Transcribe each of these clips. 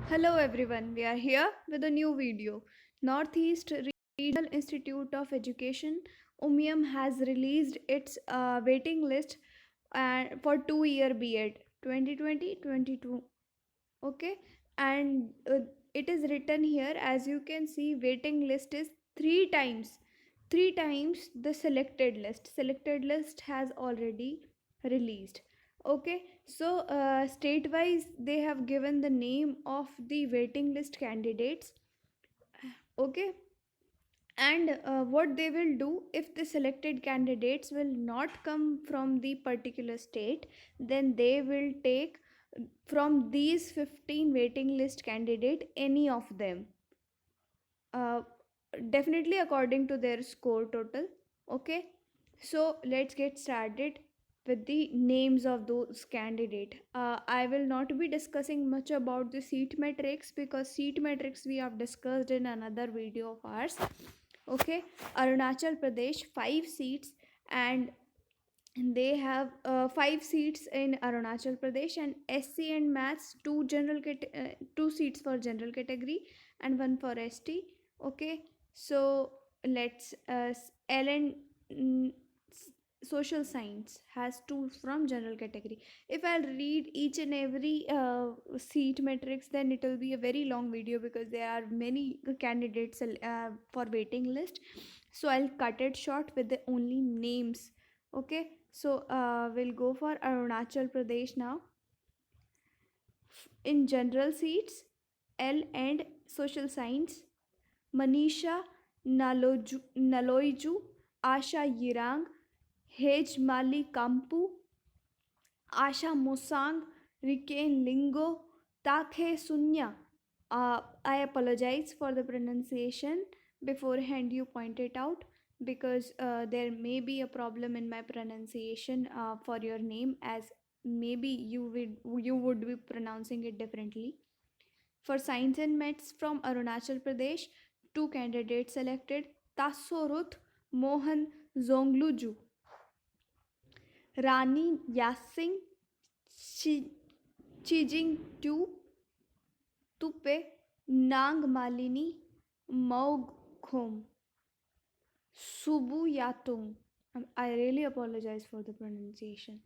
Hello everyone, we are here with a new video. Northeast Regional Institute of Education UMIAM has released its waiting list for 2-year B.Ed 2020-22. Okay, and it is written here, as you can see, waiting list is three times the selected list has already released. Okay, so state wise they have given the name of the waiting list candidates. Okay, and what they will do, if the selected candidates will not come from the particular state, then they will take from these 15 waiting list candidate any of them, uh, definitely according to their score total. Okay, so let's get started with the names of those candidate. I will not be discussing much about the seat matrix because seat matrix we have discussed in another video of ours. Okay, Arunachal Pradesh 5 seats, and they have 5 seats in Arunachal Pradesh, and SC and Maths 2 seats for general category and one for ST. Okay, so let's LN mm, social science has 2 from general category. If I'll read each and every seat matrix, then it will be a very long video because there are many candidates for waiting list. So I'll cut it short with the only names. Okay, so we'll go for Arunachal Pradesh now. In general seats, L and social science, Manisha Naloiju, Asha Yirang, Hej Mali Kampu, Asha Mosang, Riken Lingo, Takhe Sunya. I apologize for the pronunciation beforehand, you pointed out, because there may be a problem in my pronunciation for your name, as maybe you would be pronouncing it differently. For science and maths from Arunachal Pradesh, two candidates selected: Tasorut Mohan Zongluju, Rani Yasing Chijing Tupe, Nang Malini Maugkhom, Subu Yatung. I really apologize for the pronunciation.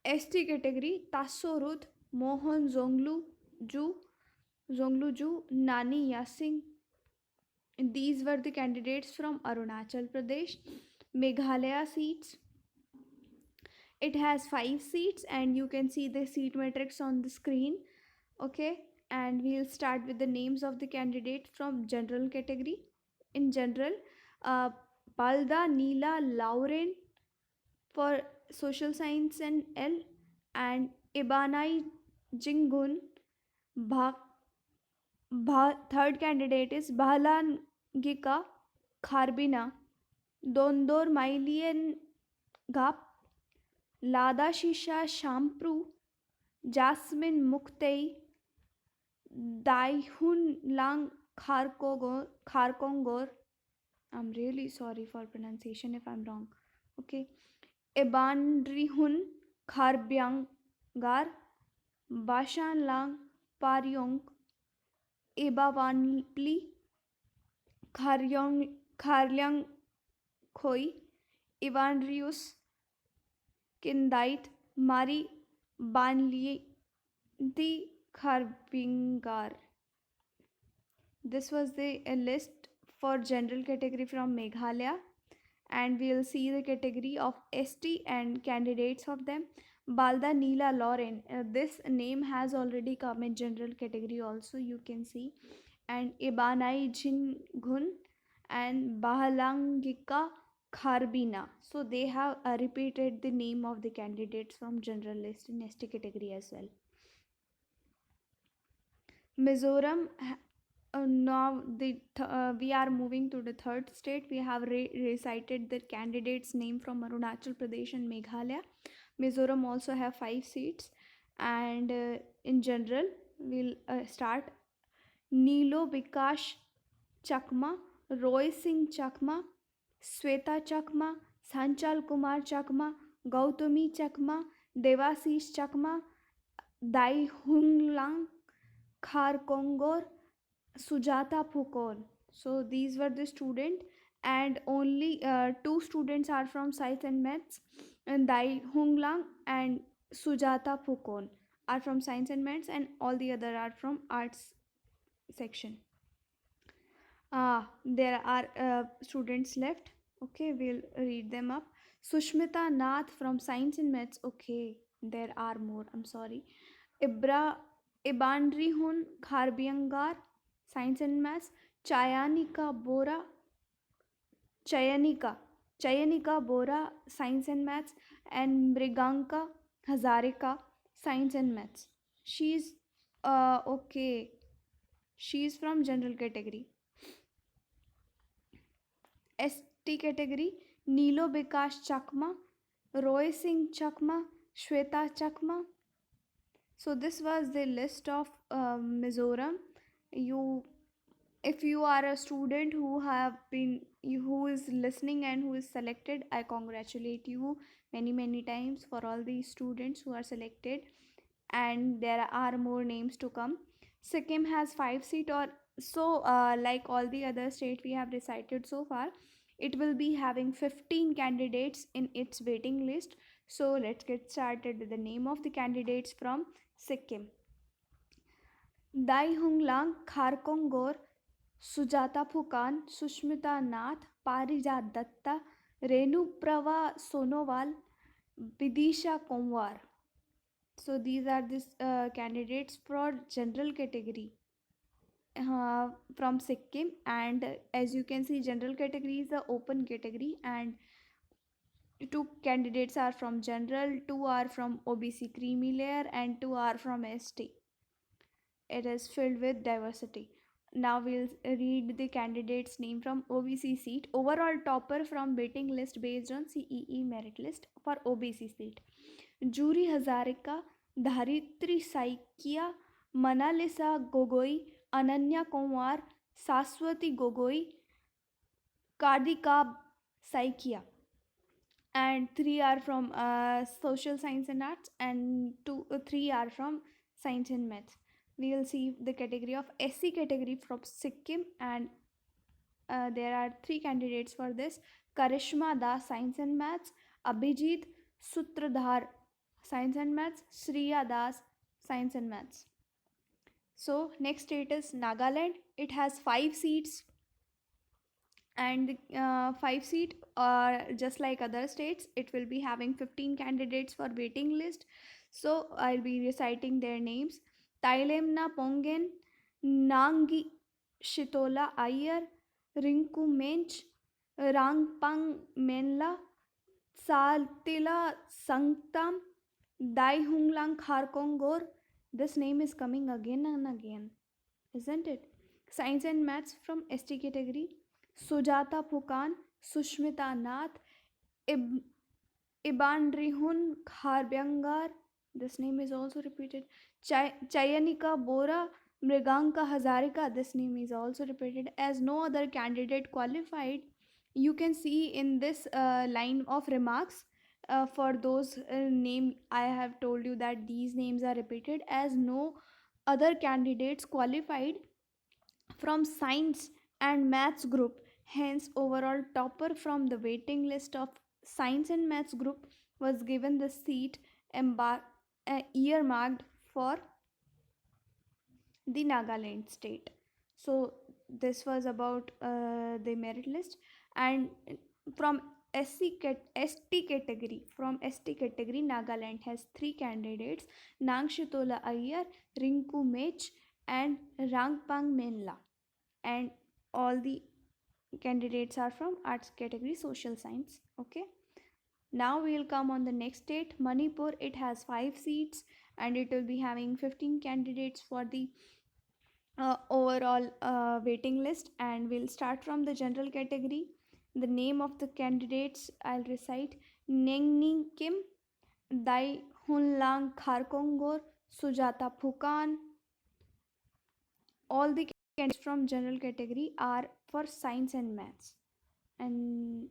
ST category: Tasorut Mohan Zongluju, Nani Yasing. These were the candidates from Arunachal Pradesh. Meghalaya seats, it has 5 seats, and you can see the seat matrix on the screen. Okay, and we'll start with the names of the candidate from general category. In general, uh, Balda Neela Lauren for social science and L, and Ibanai Jingun. Third candidate is Gika Kharbina, Dondor Mailien Gap, Lada Shisha Shampru, Jasmine Muktei, Daihun Lang Kharkongor. I'm really sorry for pronunciation if I'm wrong. Okay. Ebanrihun Kharbyanggar, Bashan Lang Paryong, Ebawanpli Kharlyang Khoi, Ivanrius Kindait, Mari Banli the Kharbingar. This was the list for general category from Meghalaya, and we'll see the category of ST and candidates of them. Balda Neela Lauren, this name has already come in general category also, you can see. And Ibanai Jin Gun and Bahalangika Kharbina. So they have repeated the name of the candidates from general list in ST category as well. Mizoram, now we are moving to the third state. We have recited the candidates name from Arunachal Pradesh and Meghalaya. Mizoram also have 5 seats, and in general we'll start. Nilo Bikash Chakma, Roy Singh Chakma, Sweta Chakma, Sanchal Kumar Chakma, Gautami Chakma, Devasish Chakma, Dai Hung Lang, Kharkongor, Sujata Phukon. So these were the student, and only two students are from science and maths, and Dai Honglang and Sujata Phukon are from science and maths, and all the other are from arts section. There are students left. Okay, we'll read them up. Sushmita Nath from Science and Maths. Okay, there are more. I'm sorry. Ibra Ibandrihun Kharbiangar, Science and Maths. Chayanika Bora, Chayanika, Chayanika Bora, Science and Maths, and Mriganka Hazarika, Science and Maths. She's okay. She's from general category. ST category, Nilo Bikash Chakma, Roy Singh Chakma, Shweta Chakma. So this was the list of Mizoram. You, if you are a student who is listening and who is selected, I congratulate you many times for all these students who are selected, and there are more names to come. Sikkim has 5 seat, or so like all the other states we have decided so far, it will be having 15 candidates in its waiting list. So let's get started with the name of the candidates from Sikkim. Dai Hunglang Kharkongor, Sujata Phukan, Sushmita Nath, Parijat Datta, Renu Prava Sonowal, Bidisha Komwar. So these are the candidates for general category from Sikkim, and as you can see, general category is the open category, and two candidates are from general, two are from OBC creamy layer, and two are from ST. It is filled with diversity. Now we'll read the candidate's name from OBC seat. Overall topper from waiting list based on CEE merit list for OBC seat. Juri Hazarika, Dharitri Saikia, Manalisa Gogoi, Ananya Kumar, Saswati Gogoi, Kadika Saikia. And three are from social science and arts, and three are from science and maths. We will see the category of SC category from Sikkim, and there are three candidates for this. Karishma Das, science and maths. Abhijit Sutradhar, science and maths. Shriya Das, science and maths. So next state is Nagaland. It has 5 seats, and the 5 seat, just like other states, it will be having 15 candidates for waiting list. So I'll be reciting their names. Tailemna Pongen, Nangi Shitola Ayer, Rinku Mench, Rangpang Menla, Saltila Sangtam, Dai Hunglang Kharkongor. This name is coming again and again, isn't it? Science and maths from ST category. Sujata Phukan, Sushmita Nath, Ibandrihun Kharbyangar. This name is also repeated. Chayanika Bora, Mriganka Hazarika. This name is also repeated. As no other candidate qualified, you can see in this line of remarks, for those name I have told you that these names are repeated, as no other candidates qualified from science and maths group. Hence, overall topper from the waiting list of science and maths group was given the seat earmarked for the Nagaland state. So this was about the merit list. And from ST category, Nagaland has 3 candidates: Nangshitola Iyer, Rinku Mech, and Rangpang Menla. And all the candidates are from arts category, social science. Okay, now we will come on the next state, Manipur. It has 5 seats, and it will be having 15 candidates for the overall waiting list. And we'll start from the general category. The name of the candidates I'll recite: Nengning Kim, Dai Hunlang Kharkongor, Sujata Phukan. All the candidates from general category are for science and maths, and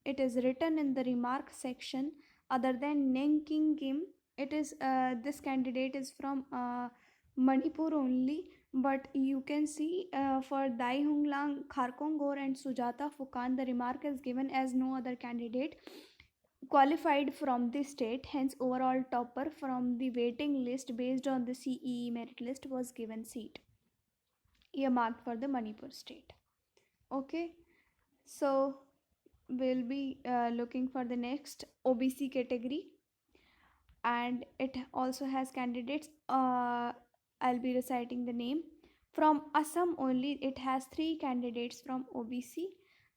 it is written in the remark section. Other than Neng King Kim, it is this candidate is from Manipur only, but you can see for Dai Hunglang, Kharkongor, and Sujata Fukan, the remark is given as no other candidate qualified from the state, hence overall topper from the waiting list based on the CEE merit list was given seat earmarked for the Manipur state. Okay, so we'll be looking for the next OBC category, and it also has candidates. I'll be reciting the name. From Assam only, it has 3 candidates from OBC.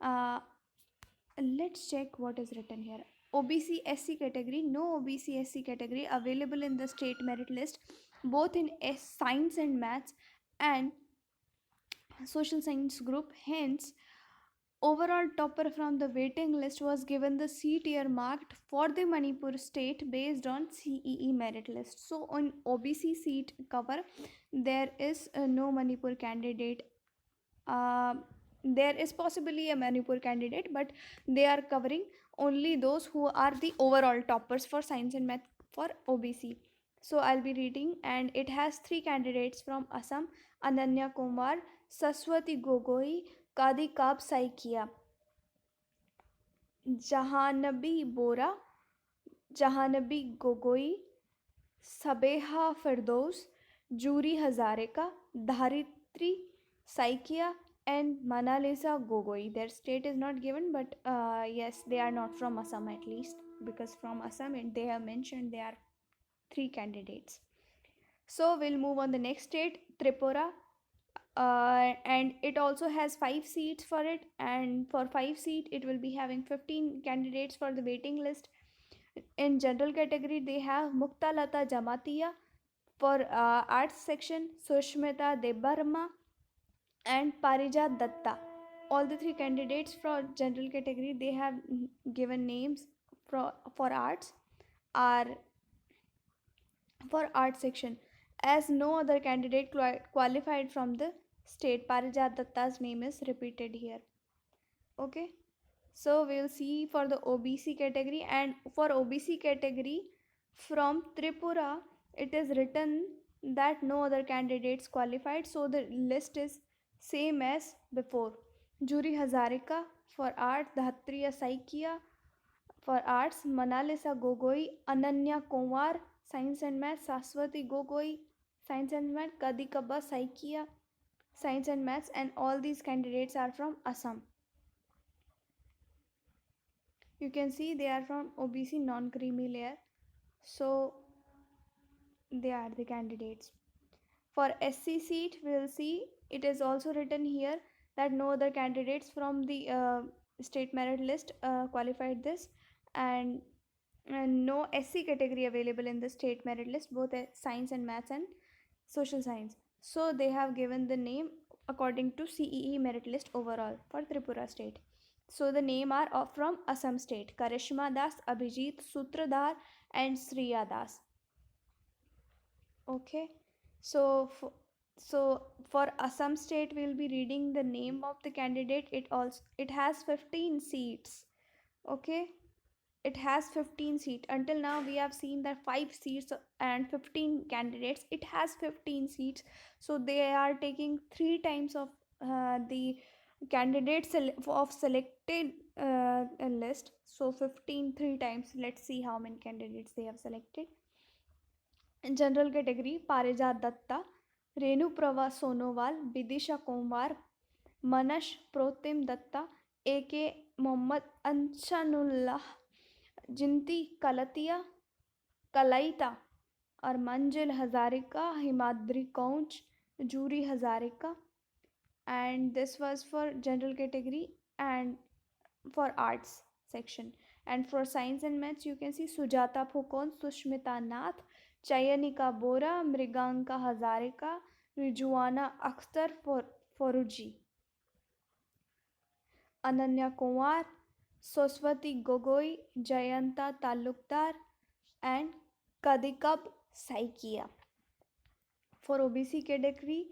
Uh, let's check what is written here. OBC SC category, no OBC SC category available in the state merit list, both in science and maths and social science group. Hence, overall topper from the waiting list was given the seat earmarked for the Manipur state based on CEE merit list. So on OBC seat cover, there is no Manipur candidate. There is possibly a Manipur candidate, but they are covering only those who are the overall toppers for science and math for OBC. So I'll be reading, and it has 3 candidates from Assam: Ananya Kumar, Saswati Gogoi, Kadi Kab Saikia, Jahannabi Bora, Jahannabi Gogoi, Sabeha Firdaus, Juri Hazarika, Dharitri Saikia, and Manalisa Gogoi. Their state is not given, but yes, they are not from Assam at least, because from Assam they have mentioned there are 3 candidates. So we'll move on the next state, Tripura. And it also has 5 seats for it, and for 5 seat it will be having 15 candidates for the waiting list. In general category, they have Mukta Lata Jamatia for arts section, Sushmita Debarma, and Parijat Datta. All the 3 candidates for general category, they have given names for arts are for art section, as no other candidate qualified from the state. Parijat Datta's name is repeated here. Okay, so we'll see for the OBC category, and for OBC category from Tripura, it is written that no other candidates qualified, so the list is same as before. Juri Hazarika for art, Dhatriya Saikia for arts, Manalisa Gogoi, Ananya Kumar science and math, Saswati Gogoi science and math, Kadikaba Saikia science and maths, and all these candidates are from Assam. You can see they are from OBC non-creamy layer, so they are the candidates. For SC seat, we will see it is also written here that no other candidates from the state merit list qualified this, and no SC category available in the state merit list, both science and maths and social science. So they have given the name according to CEE merit list overall for Tripura state. So the name are from Assam state: Karishma Das, Abhijit Sutradhar, and Sriya Das. Okay, so for Assam state, we'll be reading the name of the candidate. It has 15 seats. Okay, it has 15 seats. Until now we have seen that 5 seats and 15 candidates. It has 15 seats, so they are taking 3 times of the candidates of selected list. So 15 3 times. Let's see how many candidates they have selected. In general category, Parijat Datta, Renu Prava Sonowal, Bidisha Kumar, Manash Protim Datta, A.K. Mohammad Anshanullah, Jinti Kalatia, Kalaita, और Manjil Hazarika, Himadri Kaunch, Juri Hazarika. And this was for general category and for arts section. And for science and maths, you can see Sujata Phukon, Sushmita Nath, Chayanika Bora, Mriganka Hazarika, Rijuana Akhtar Foruji, Ananya Kumar, Soswati Gogoi, Jayanta Talukdar, and Kadikab Saikia. For OBC category,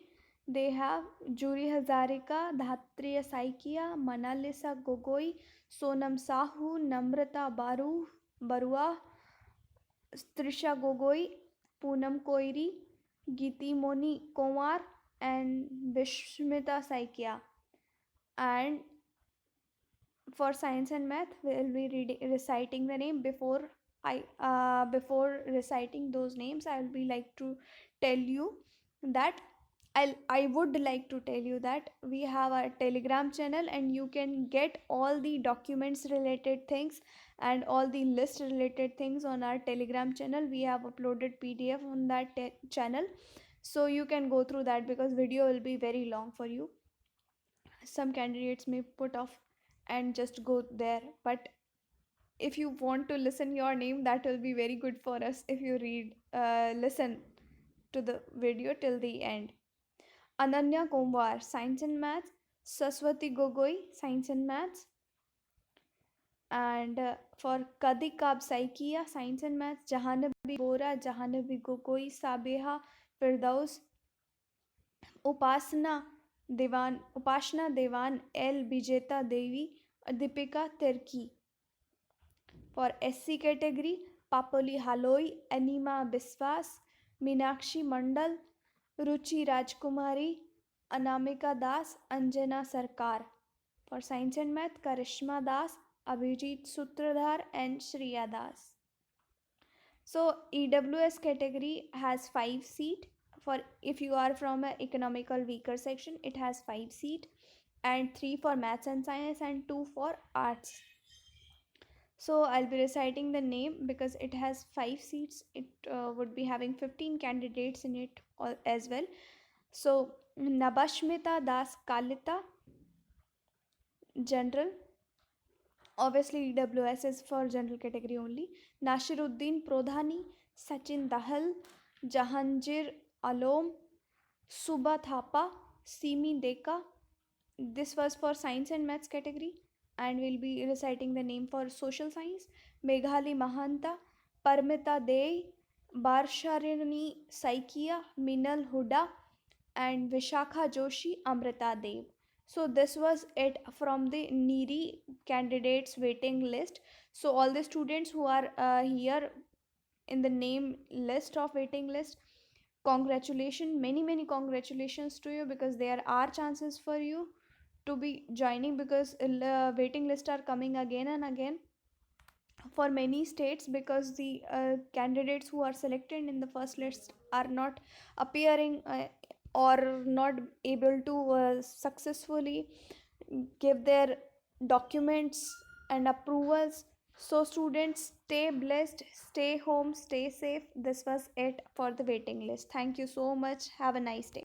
they have Juri Hazarika, Dhatriya Saikia, Manalisa Gogoi, Sonam Sahu, Namrata Barua, Trisha Gogoi, Poonam Koiri, Geeti Moni Kumar, and Vishmita Saikia. And for science and math, we'll be reciting the name. Before reciting those names, I'll be like to tell you that I would like to tell you that we have a Telegram channel, and you can get all the documents related things and all the list related things on our Telegram channel. We have uploaded PDF on that channel, so you can go through that because video will be very long for you. Some candidates may put off and just go there, but if you want to listen your name, that will be very good for us if you listen to the video till the end. Ananya Komwar, science and maths. Saswati Gogoi, science and maths. And for Kadikab Saikia, science and maths. Jahanabi Bora, Jahanabi Gogoi, Sabeha Firdaus. Upasna Devan, L Bijeta Devi, Deepika Terki. For SC category, Papoli Haloi, Anima Biswas, Meenakshi Mandal, Ruchi Rajkumari, Anamika Das, Anjana Sarkar. For science and math, Karishma Das, Abhijit Sutradhar, and Shriya Das. So EWS category has 5 seat. For if you are from an economical weaker section, it has 5 seat, and 3 for maths and science and 2 for arts. So I'll be reciting the name because it has 5 seats. It would be having 15 candidates in it as well. So Nabashmita Das Kalita, general. Obviously EWS is for general category only. Nashiruddin Prodhani, Sachin Dahal, Jahangir Alom, Subha Thapa, Simi Deka. This was for science and maths category, and we'll be reciting the name for social science. Meghali Mahanta, Parmita Dey, Barsharini Saikia, Minal Huda, and Vishakha Joshi, Amrita Dev. So this was it from the NEERI candidates waiting list. So all the students who are here in the name list of waiting list, congratulations, many congratulations to you, because there are chances for you to be joining, because waiting lists are coming again and again for many states, because the candidates who are selected in the first list are not appearing or not able to successfully give their documents and approvals. So students, stay blessed, stay home, stay safe. This was it for the waiting list. Thank you so much. Have a nice day.